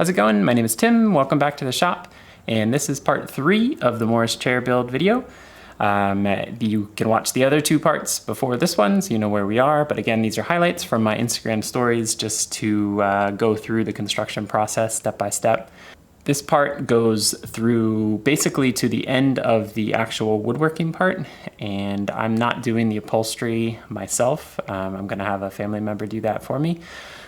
How's it going? My name is Tim. Welcome back to the shop. And this is part 3 of the Morris chair build video. You can watch the other 2 parts before this one, so you know where we are. But again, these are highlights from my Instagram stories just to go through the construction process step by step. This part goes through basically to the end of the actual woodworking part, and I'm not doing the upholstery myself. I'm gonna have a family member do that for me.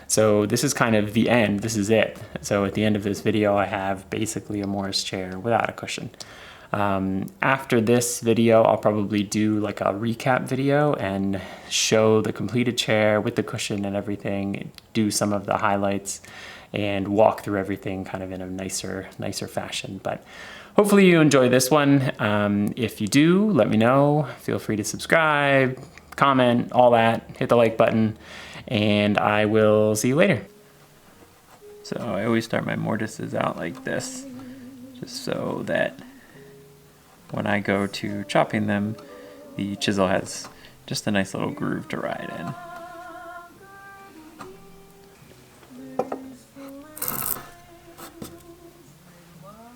So this is kind of the end, this is it. So at the end of this video, I have basically a Morris chair without a cushion. After this video, I'll probably do like a recap video and show the completed chair with the cushion and everything, do some of the highlights, and walk through everything kind of in a nicer fashion. But hopefully you enjoy this one. If you do, let me know. Feel free to subscribe, comment, all that, hit the like button, and I will see you later. So I always start my mortises out like this, just so that when I go to chopping them, the chisel has just a nice little groove to ride in.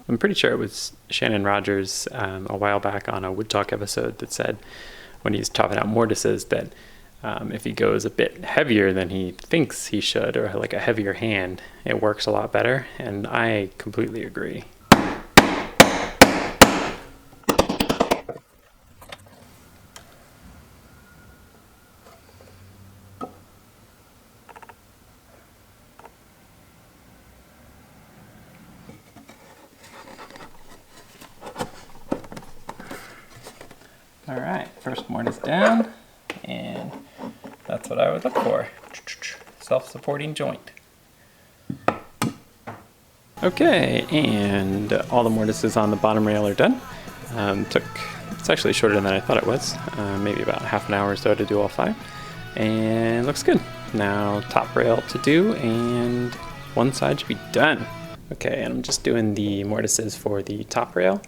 I'm pretty sure it was Shannon Rogers a while back on a Wood Talk episode that said when he's chopping out mortises that if he goes a bit heavier than he thinks he should, or like a heavier hand, it works a lot better, and I completely agree. All right, first mortise down, and that's what I would look for. Self-supporting joint. Okay, and all the mortises on the bottom rail are done. It's actually shorter than I thought it was, maybe about half an hour or so to do all 5, and looks good. Now top rail to do, and one side should be done. Okay, and I'm just doing the mortises for the top rail.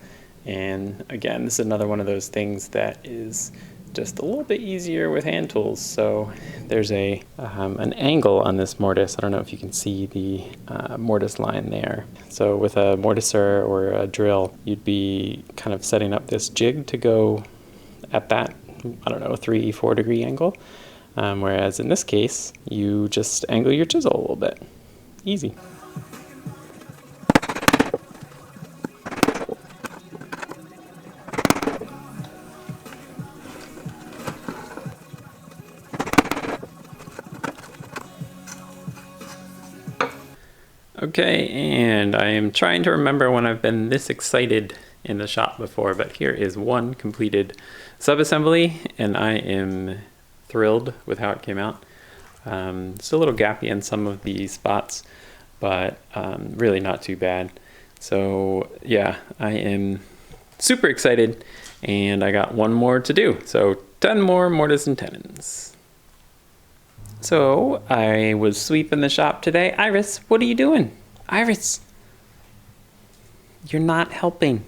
And again, this is another one of those things that is just a little bit easier with hand tools. So there's an angle on this mortise. I don't know if you can see the mortise line there. So with a mortiser or a drill, you'd be kind of setting up this jig to go at that, I don't know, 3-4 degree angle. Whereas in this case, you just angle your chisel a little bit. Easy. Okay, and I am trying to remember when I've been this excited in the shop before, but here is one completed sub-assembly, and I am thrilled with how it came out. It's a little gappy in some of the spots, but really not too bad. So yeah, I am super excited, and I got one more to do. So 10 more mortise and tenons. So I was sweeping the shop today. Iris, what are you doing? Iris, you're not helping.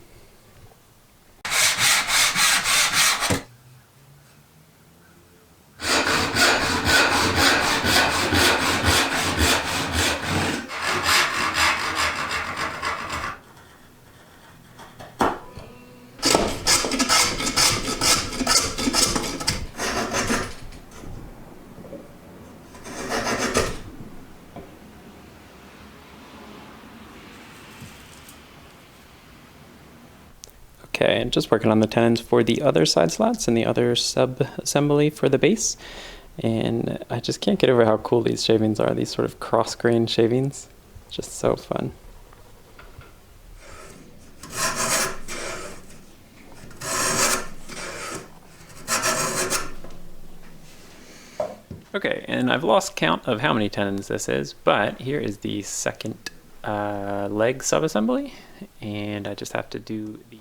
Okay, and just working on the tenons for the other side slats and the other sub-assembly for the base. And I just can't get over how cool these shavings are, these sort of cross-grain shavings. Just so fun. Okay, and I've lost count of how many tenons this is, but here is the second leg sub-assembly, and I just have to do the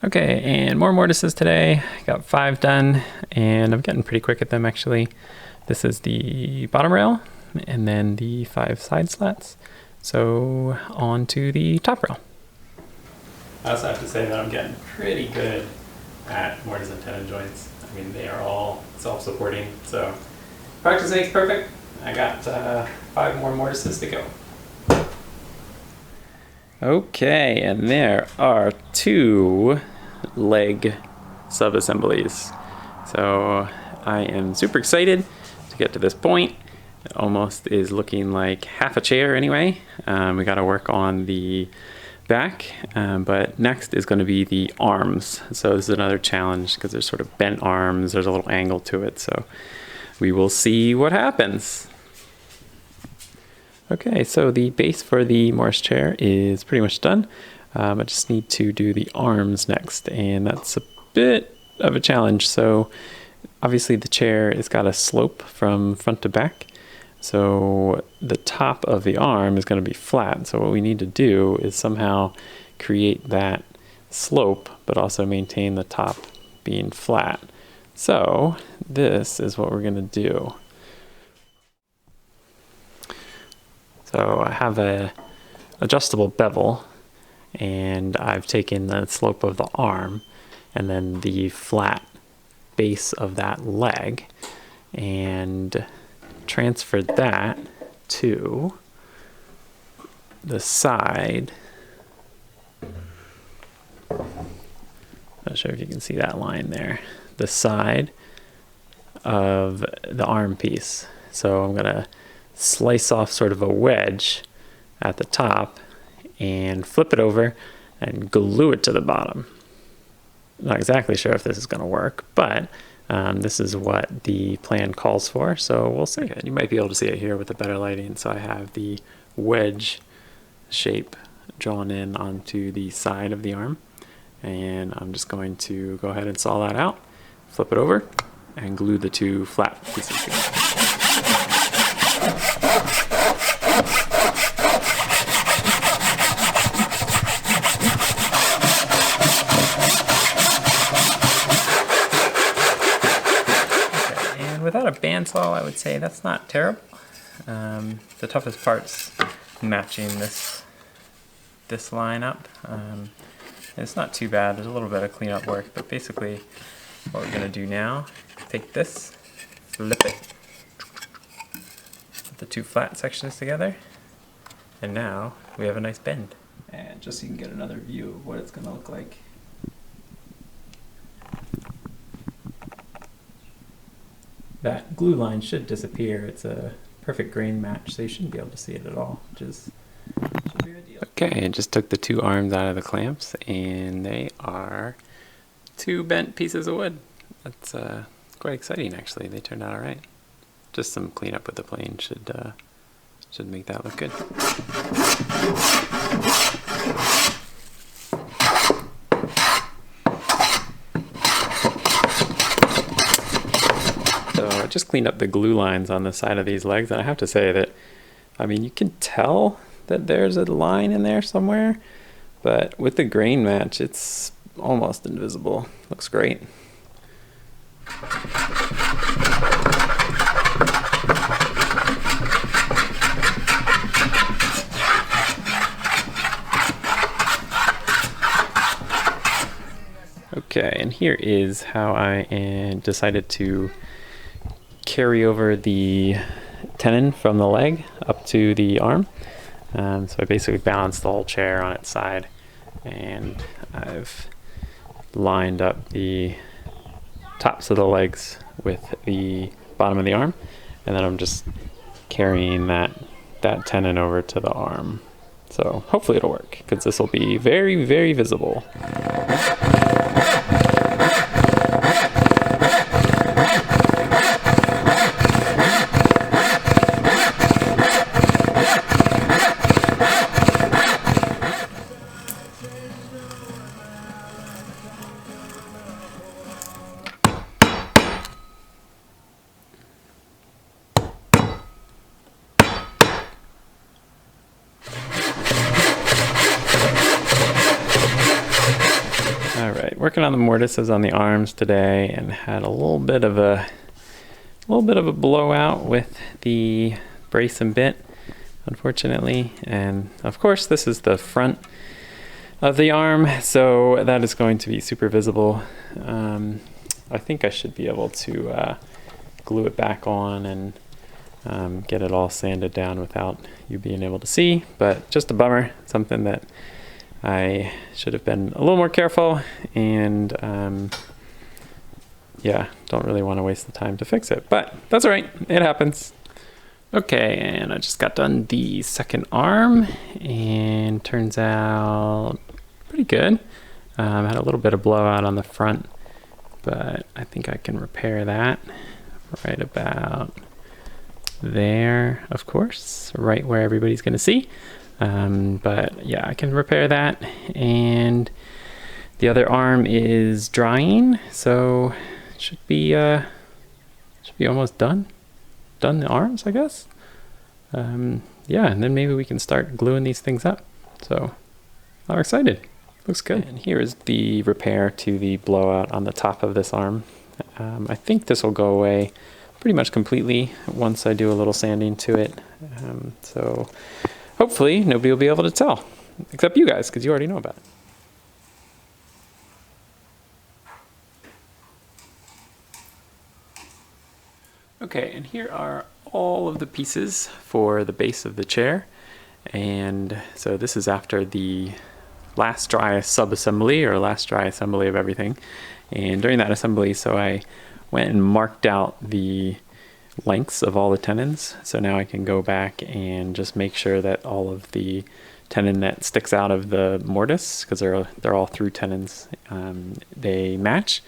Okay, and more mortises today. Got 5 done, and I'm getting pretty quick at them actually. This is the bottom rail, and then the 5 side slats. So on to the top rail. I also have to say that I'm getting pretty good at mortise and tenon joints. I mean, they are all self-supporting, so practice makes perfect. I got 5 more mortises to go. Okay, and there are 2 leg sub-assemblies. So I am super excited to get to this point. It almost is looking like half a chair anyway. We got to work on the back, but next is going to be the arms. So this is another challenge because there's sort of bent arms, there's a little angle to it, so we will see what happens. Okay, so the base for the Mortise chair is pretty much done. I just need to do the arms next, and that's a bit of a challenge. So obviously the chair has got a slope from front to back, so the top of the arm is going to be flat. So what we need to do is somehow create that slope but also maintain the top being flat. So this is what we're going to do. So I have a adjustable bevel, and I've taken the slope of the arm and then the flat base of that leg and transferred that to the side. Not sure if you can see that line there. The side of the arm piece. So I'm gonna slice off sort of a wedge at the top and flip it over and glue it to the bottom. Not exactly sure if this is going to work, but this is what the plan calls for, so we'll see. Okay, you might be able to see it here with the better lighting. So I have the wedge shape drawn in onto the side of the arm, and I'm just going to go ahead and saw that out, flip it over, and glue the 2 flat pieces together. Without a bandsaw, I would say that's not terrible. The toughest part's matching this line up. It's not too bad. There's a little bit of cleanup work, but basically what we're going to do now, take this, flip it, put the 2 flat sections together, and now we have a nice bend. And just so you can get another view of what it's going to look like. That glue line should disappear. It's a perfect grain match, so you shouldn't be able to see it at all, which is should be ideal. Okay, I just took the 2 arms out of the clamps, and they are 2 bent pieces of wood. That's quite exciting, actually. They turned out all right. Just some cleanup with the plane should make that look good. So I just cleaned up the glue lines on the side of these legs, and I have to say that, I mean, you can tell that there's a line in there somewhere, but with the grain match, it's almost invisible. Looks great. Okay, and here is how I decided to carry over the tenon from the leg up to the arm. So I basically balanced the whole chair on its side, and I've lined up the tops of the legs with the bottom of the arm, and then I'm just carrying that tenon over to the arm. So hopefully it'll work, because this will be very, very visible. Working on the mortises on the arms today, and had a little bit of a blowout with the brace and bit, unfortunately. And of course, this is the front of the arm, so that is going to be super visible. I think I should be able to glue it back on and get it all sanded down without you being able to see, but just a bummer. Something that I should have been a little more careful, and yeah, don't really want to waste the time to fix it, but that's all right, it happens. Okay, and I just got done the second arm, and turns out pretty good. I had a little bit of blowout on the front, but I think I can repair that right about there, of course, right where everybody's going to see. But yeah, I can repair that, and the other arm is drying, so it should be almost done. Done the arms, I guess. Yeah, and then maybe we can start gluing these things up. So I'm excited. Looks good. And here is the repair to the blowout on the top of this arm. I think this will go away pretty much completely once I do a little sanding to it. So hopefully nobody will be able to tell, except you guys, because you already know about it. Okay, and here are all of the pieces for the base of the chair. And so this is after the last dry sub-assembly, or last dry assembly of everything. And during that assembly, so I went and marked out the lengths of all the tenons. So now I can go back and just make sure that all of the tenon that sticks out of the mortise, because they're all through tenons, they match.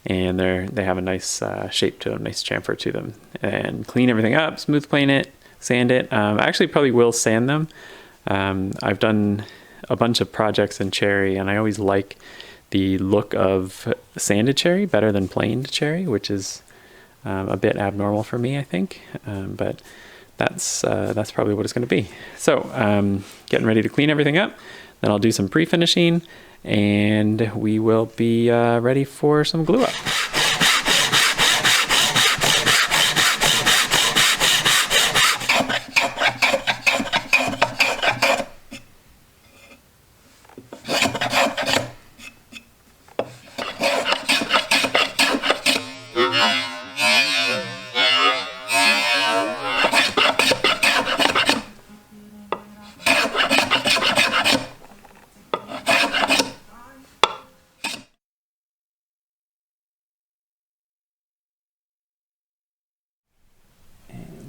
And they have a nice shape to them, nice chamfer to them. And clean everything up, smooth plane it, sand it. I actually probably will sand them. I've done a bunch of projects in cherry, and I always like the look of sanded cherry better than planed cherry, which is a bit abnormal for me, I think. But that's probably what it's going to be. So getting ready to clean everything up. Then I'll do some pre-finishing, and we will be ready for some glue up.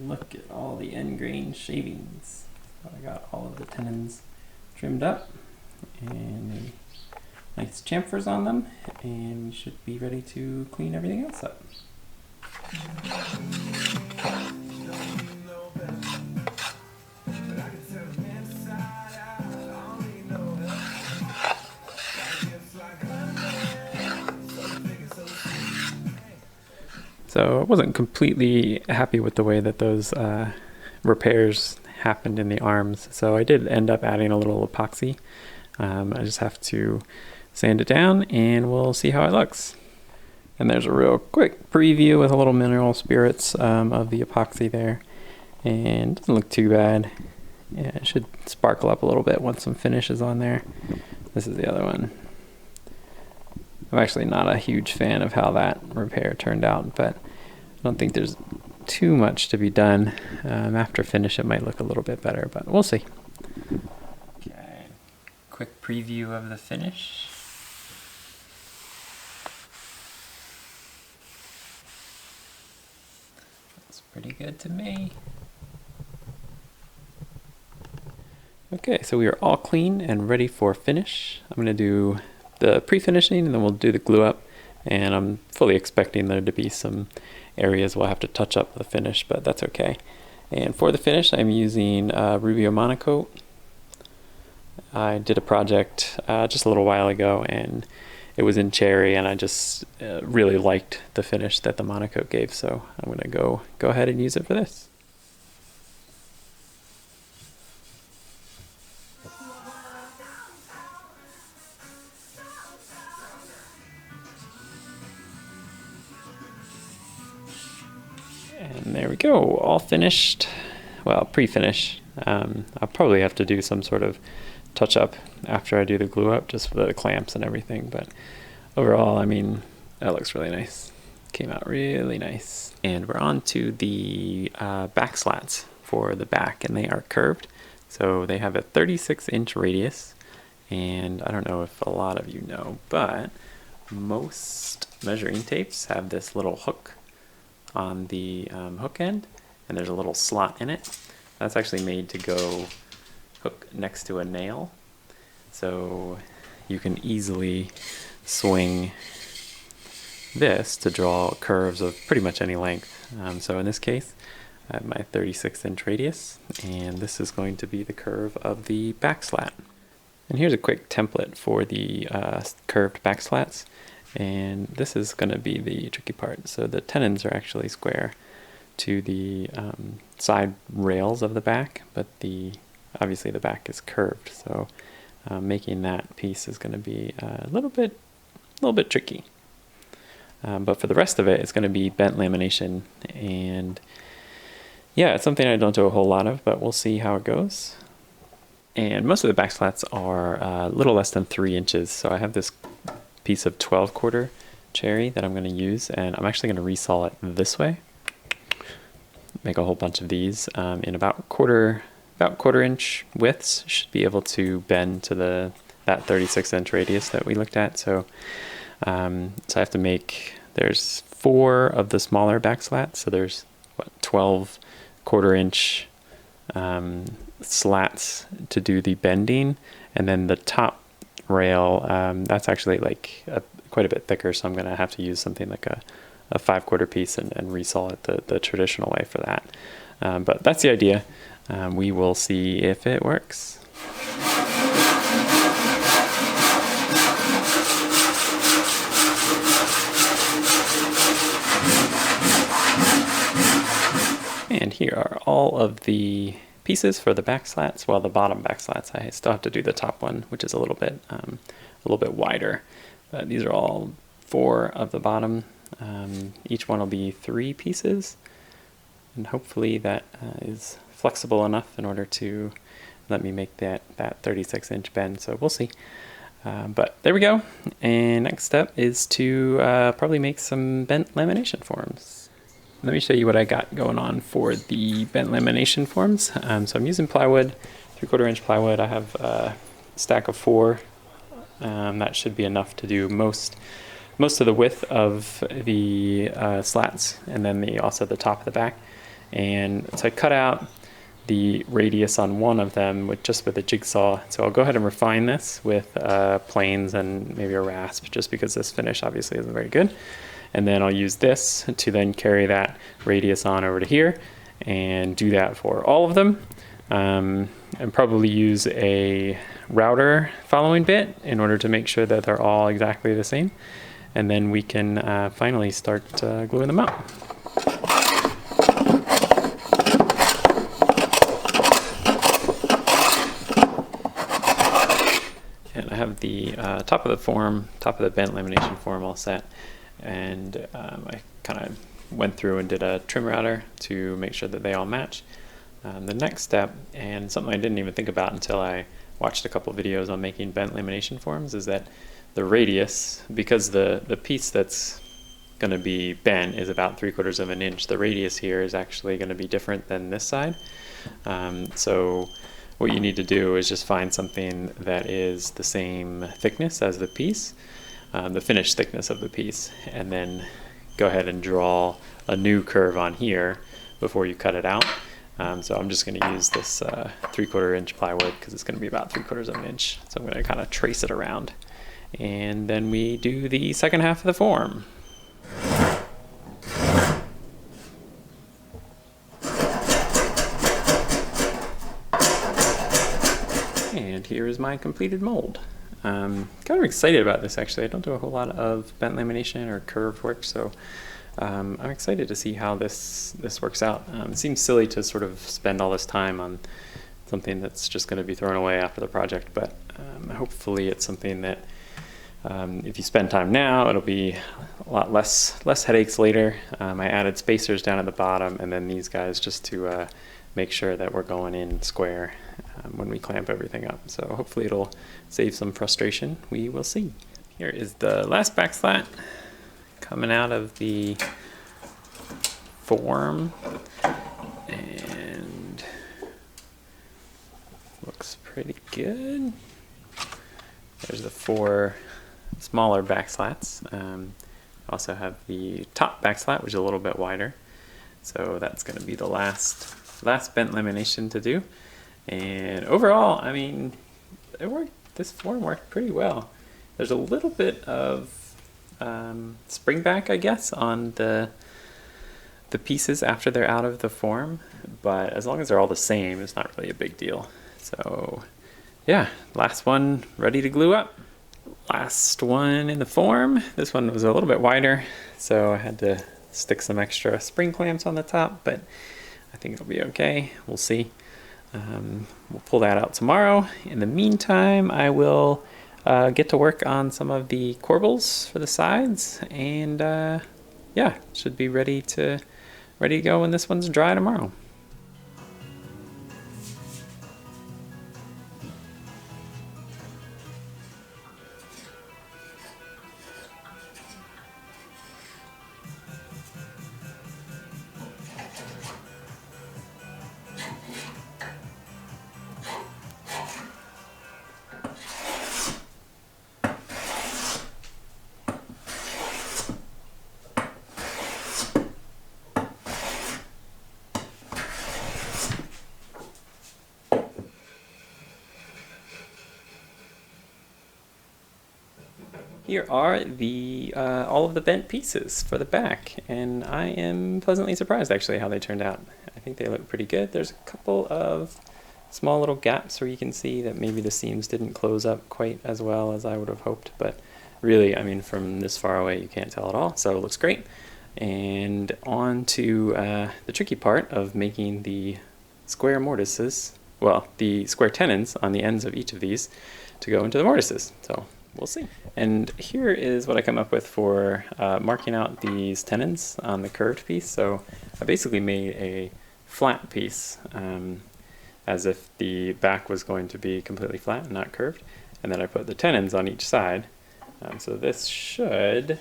Look at all the end grain shavings. So I got all of the tenons trimmed up and nice chamfers on them, and we should be ready to clean everything else up. So I wasn't completely happy with the way that those repairs happened in the arms. So I did end up adding a little epoxy. I just have to sand it down, and we'll see how it looks. And there's a real quick preview with a little mineral spirits of the epoxy there. And it doesn't look too bad. Yeah, it should sparkle up a little bit once some finish is on there. This is the other one. I'm actually not a huge fan of how that repair turned out, but I don't think there's too much to be done. After finish it might look a little bit better, but we'll see. Okay, quick preview of the finish. Looks pretty good to me. Okay, so we are all clean and ready for finish. I'm going to do the pre-finishing, and then we'll do the glue up, and I'm fully expecting there to be some areas we'll have to touch up the finish, but that's okay. And for the finish, I'm using Rubio Monocoat. I did a project just a little while ago, and it was in cherry, and I just really liked the finish that the Monocoat gave, so I'm going to go ahead and use it for this. And there we go, all finished. Well, pre-finish. I'll probably have to do some sort of touch up after I do the glue up, just for the clamps and everything. But overall, I mean, that looks really nice. Came out really nice. And we're on to the back slats for the back, and they are curved. So they have a 36-inch radius, and I don't know if a lot of you know, but most measuring tapes have this little hook on the hook end, and there's a little slot in it. That's actually made to go hook next to a nail, so you can easily swing this to draw curves of pretty much any length. So in this case, I have my 36-inch radius, and this is going to be the curve of the back slat. And here's a quick template for the curved back slats, and this is going to be the tricky part. So the tenons are actually square to the side rails of the back, but obviously the back is curved, so making that piece is going to be a little bit tricky. But for the rest of it, it's going to be bent lamination, and yeah, it's something I don't do a whole lot of, but we'll see how it goes. And most of the back slats are a little less than 3 inches, so I have this piece of 12-quarter cherry that I'm going to use, and I'm actually going to resaw it this way. Make a whole bunch of these in about quarter inch widths. Should be able to bend to that 36-inch radius that we looked at. So I have to make, there's 4 of the smaller back slats, so there's 12 quarter-inch slats to do the bending, and then the top rail, that's actually like quite a bit thicker, so I'm going to have to use something like a 5-quarter piece and resaw it the traditional way for that. But that's the idea. We will see if it works. And here are all of the pieces for the back slats. Well, the bottom back slats, I still have to do the top one, which is a little bit wider. But these are all 4 of the bottom. Each one will be 3 pieces, and hopefully that is flexible enough in order to let me make that 36-inch bend. So we'll see. But there we go. And next step is to probably make some bent lamination forms. Let me show you what I got going on for the bent lamination forms. So I'm using plywood, 3/4-inch plywood. I have a stack of 4. That should be enough to do most of the width of the slats, and then also the top of the back. And so I cut out the radius on one of them just with a jigsaw. So I'll go ahead and refine this with planes and maybe a rasp, just because this finish obviously isn't very good. And then I'll use this to then carry that radius on over to here and do that for all of them. And probably use a router following bit in order to make sure that they're all exactly the same. And then we can finally start gluing them up. And I have the top of the bent lamination form all set. And I kind of went through and did a trim router to make sure that they all match. The next step, and something I didn't even think about until I watched a couple videos on making bent lamination forms, is that the radius, because the piece that's going to be bent is about 3/4 of an inch, the radius here is actually going to be different than this side. So what you need to do is just find something that is the same thickness as the piece, the finished thickness of the piece, and then go ahead and draw a new curve on here before you cut it out. So I'm just going to use this 3/4-inch plywood because it's going to be about 3/4 of an inch. So I'm going to kind of trace it around, and then we do the second half of the form. And here is my completed mold. Kind of excited about this, actually. I don't do a whole lot of bent lamination or curved work, so I'm excited to see how this works out. It seems silly to sort of spend all this time on something that's just going to be thrown away after the project, but hopefully it's something that if you spend time now, it'll be a lot less headaches later. I added spacers down at the bottom, and then these guys just to make sure that we're going in square. when we clamp everything up. So hopefully it'll save some frustration. We will see. Here is the last back slat coming out of the form, and looks pretty good. There's the 4 smaller back slats. Also have the top back slat, which is a little bit wider. So that's going to be the last bent lamination to do. And overall, I mean, it worked. This form worked pretty well. There's a little bit of spring back, I guess, on the pieces after they're out of the form, but as long as they're all the same, it's not really a big deal. So yeah, last one ready to glue up. Last one in the form. This one was a little bit wider, so I had to stick some extra spring clamps on the top, but I think it'll be okay. We'll see. We'll pull that out tomorrow. In the meantime, I will get to work on some of the corbels for the sides, and yeah, should be ready to go when this one's dry tomorrow. Here are the all of the bent pieces for the back, and I am pleasantly surprised actually how they turned out. I think they look pretty good. There's a couple of small little gaps where you can see that maybe the seams didn't close up quite as well as I would have hoped, but really, I mean, from this far away you can't tell at all, so it looks great. And on to the tricky part of making the square mortises, well, the square tenons on the ends of each of these to go into the mortises. So we'll see. And here is what I come up with for marking out these tenons on the curved piece. So I basically made a flat piece as if the back was going to be completely flat and not curved. And then I put the tenons on each side. So this should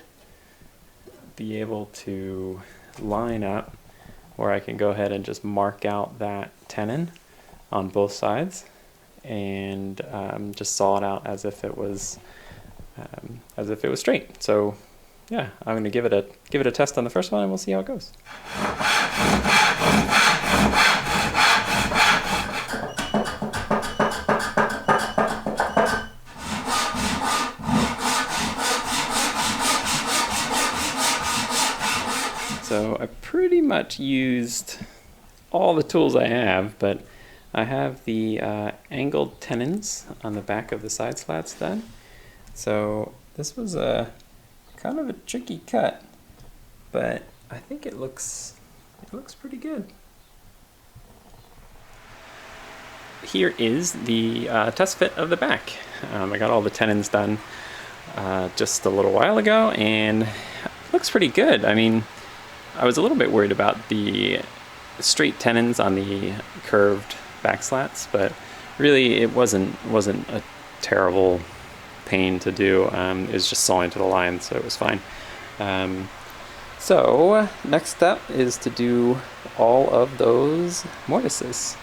be able to line up where I can go ahead and just mark out that tenon on both sides and just saw it out as if it was straight. So yeah, I'm going to give it a test on the first one, and we'll see how it goes. So I pretty much used all the tools I have, but I have the angled tenons on the back of the side slats done. So this was a kind of a tricky cut, but I think it looks pretty good. Here is the test fit of the back. I got all the tenons done just a little while ago, and it looks pretty good. I mean, I was a little bit worried about the straight tenons on the curved back slats, but really it wasn't a terrible pain to do. It was just sawing to the line, so it was fine. So next step is to do all of those mortises.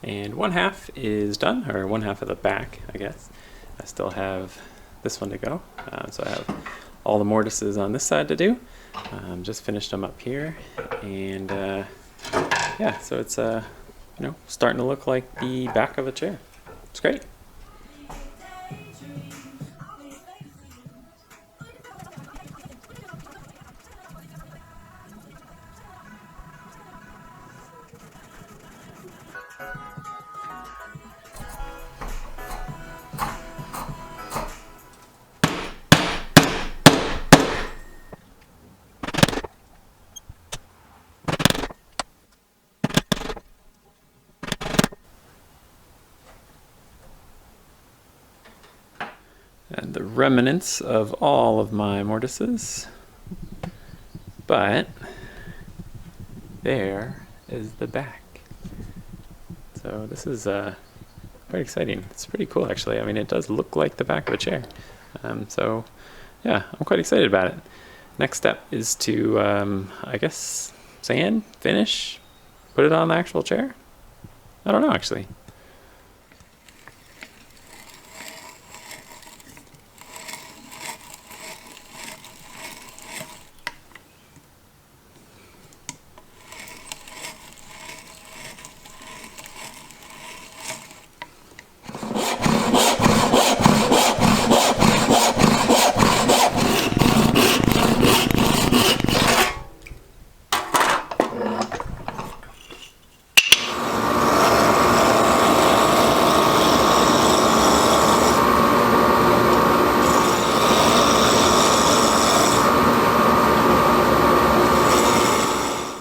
And one half is done, or one half of the back, I guess. I still have this one to go. So I have all the mortises on this side to do. Just finished them up here, and yeah, so it's you know, starting to look like the back of a chair. It's great. And the remnants of all of my mortises, but there is the back. So this is quite exciting. It's pretty cool, actually. I mean, it does look like the back of a chair. So yeah, I'm quite excited about it. Next step is to, I guess, sand, finish, put it on the actual chair. I don't know, actually.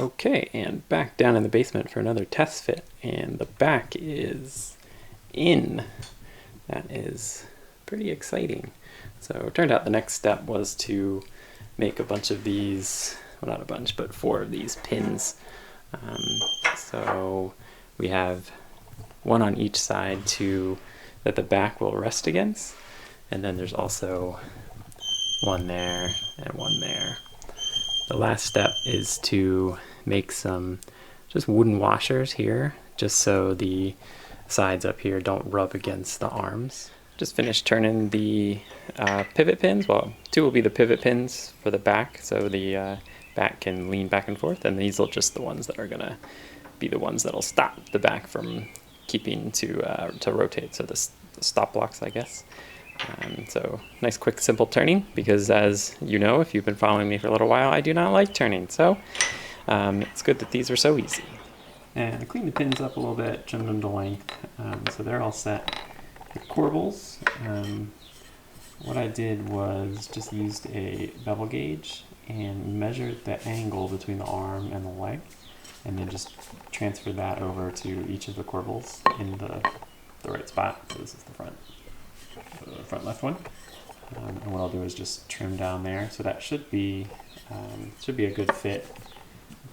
Okay, and back down in the basement for another test fit, and the back is in. That is pretty exciting. So it turned out the next step was to make a bunch of these, well, not a bunch, but 4 of these pins. So we have one on each side that the back will rest against, and then there's also one there and one there. The last step is to make some just wooden washers here, just so the sides up here don't rub against the arms. Just finished turning the pivot pins. Well, 2 will be the pivot pins for the back, so the back can lean back and forth, and these will just the ones that are gonna be the ones that'll stop the back from keeping to rotate. So the stop blocks, I guess. So nice, quick, simple turning, because as you know, if you've been following me for a little while, I do not like turning. So it's good that these are so easy. And I cleaned the pins up a little bit, trimmed them to length, so they're all set. The corbels, what I did was just used a bevel gauge and measured the angle between the arm and the leg, and then just transferred that over to each of the corbels in the right spot. So this is the front left one. And what I'll do is just trim down there. So that should be a good fit.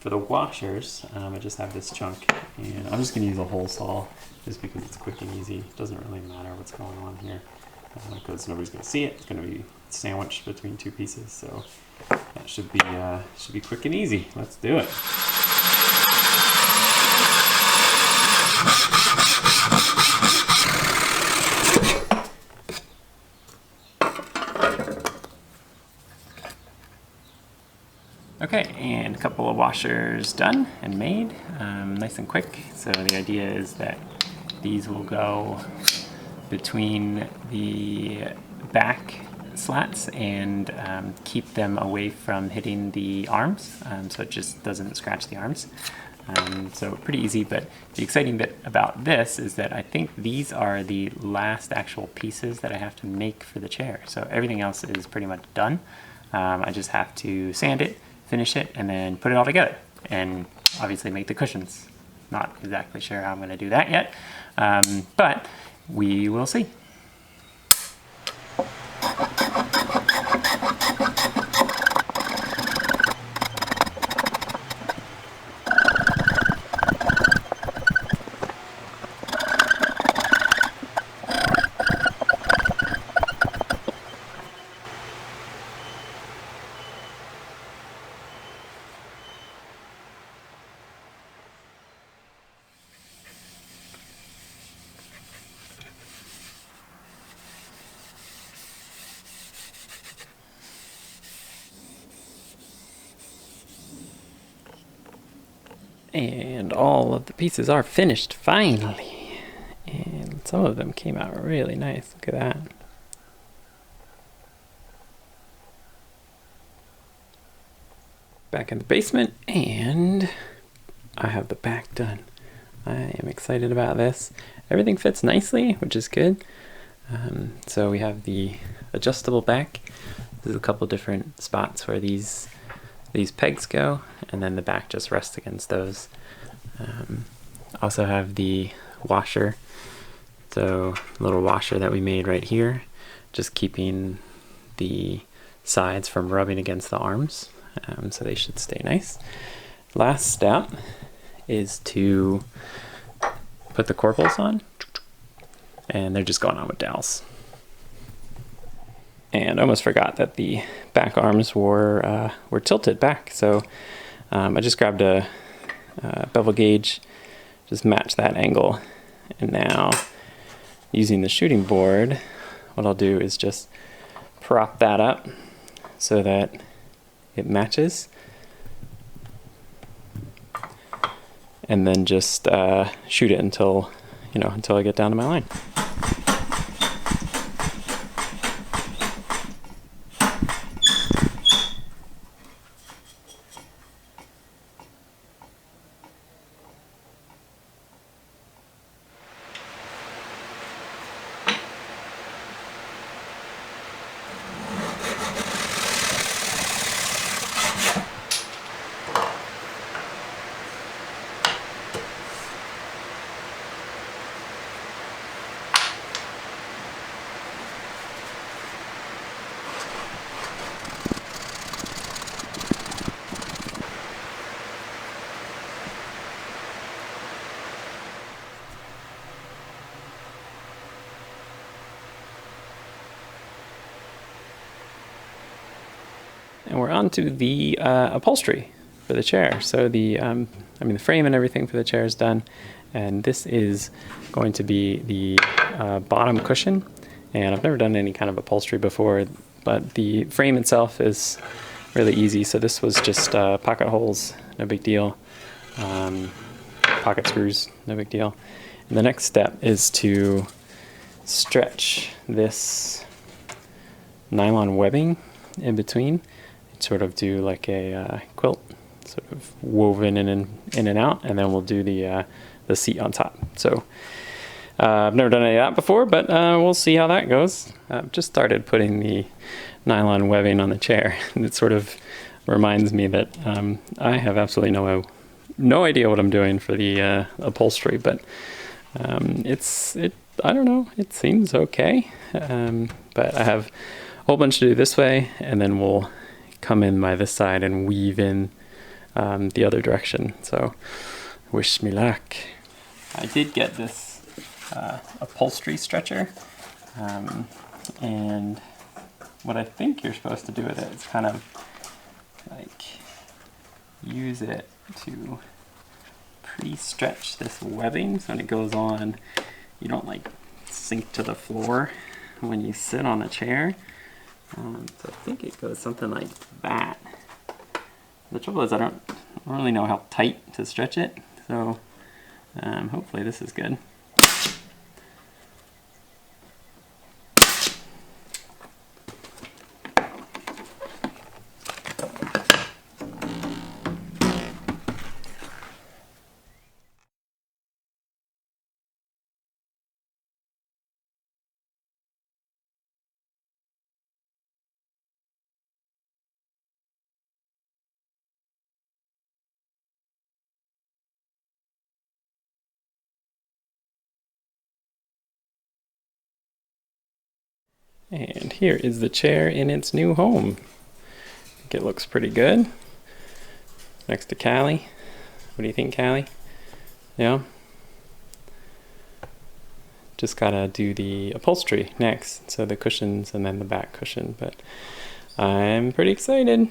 For the washers, I just have this chunk, and I'm just going to use a hole saw just because it's quick and easy. It doesn't really matter what's going on here because nobody's going to see it. It's going to be sandwiched between 2 pieces, so that should be quick and easy. Let's do it. Okay, and a couple of washers done and made, nice and quick. So the idea is that these will go between the back slats and keep them away from hitting the arms, so it just doesn't scratch the arms. So pretty easy, but the exciting bit about this is that I think these are the last actual pieces that I have to make for the chair. So everything else is pretty much done. I just have to sand it, finish it, and then put it all together, and obviously make the cushions. Not exactly sure how I'm going to do that yet, but we will see. And all of the pieces are finished finally, and some of them came out really nice. Look at that. Back in the basement, and I have the back done. I am excited about this. Everything fits nicely, which is good. So we have the adjustable back. There's a couple different spots where these pegs go, and then the back just rests against those. Also have the washer, so a little washer that we made right here, just keeping the sides from rubbing against the arms, so they should stay nice. Last step is to put the corbels on, and they're just going on with dowels. And I almost forgot that the back arms were tilted back, so I just grabbed a bevel gauge, just match that angle, and now using the shooting board, what I'll do is just prop that up so that it matches, and then just shoot it until I get down to my line. And we're on to the upholstery for the chair. So the frame and everything for the chair is done, and this is going to be the bottom cushion. And I've never done any kind of upholstery before, but the frame itself is really easy. So this was just pocket holes, no big deal. Pocket screws, no big deal. And the next step is to stretch this nylon webbing in between, sort of do like a quilt, sort of woven in and out, and then we'll do the seat on top. So I've never done any of that before, but we'll see how that goes. I've just started putting the nylon webbing on the chair, and it sort of reminds me that I have absolutely no idea what I'm doing for the upholstery, but I don't know, it seems okay. But I have a whole bunch to do this way, and then we'll come in by this side and weave in the other direction. So wish me luck. I did get this upholstery stretcher, and what I think you're supposed to do with it is kind of like use it to pre-stretch this webbing, so when it goes on, you don't like sink to the floor when you sit on a chair. So I think it goes something like that. The trouble is I don't really know how tight to stretch it, so hopefully this is good. And here is the chair in its new home. I think it looks pretty good. Next to Callie. What do you think, Callie? Yeah? Just gotta do the upholstery next. So the cushions and then the back cushion. But I'm pretty excited.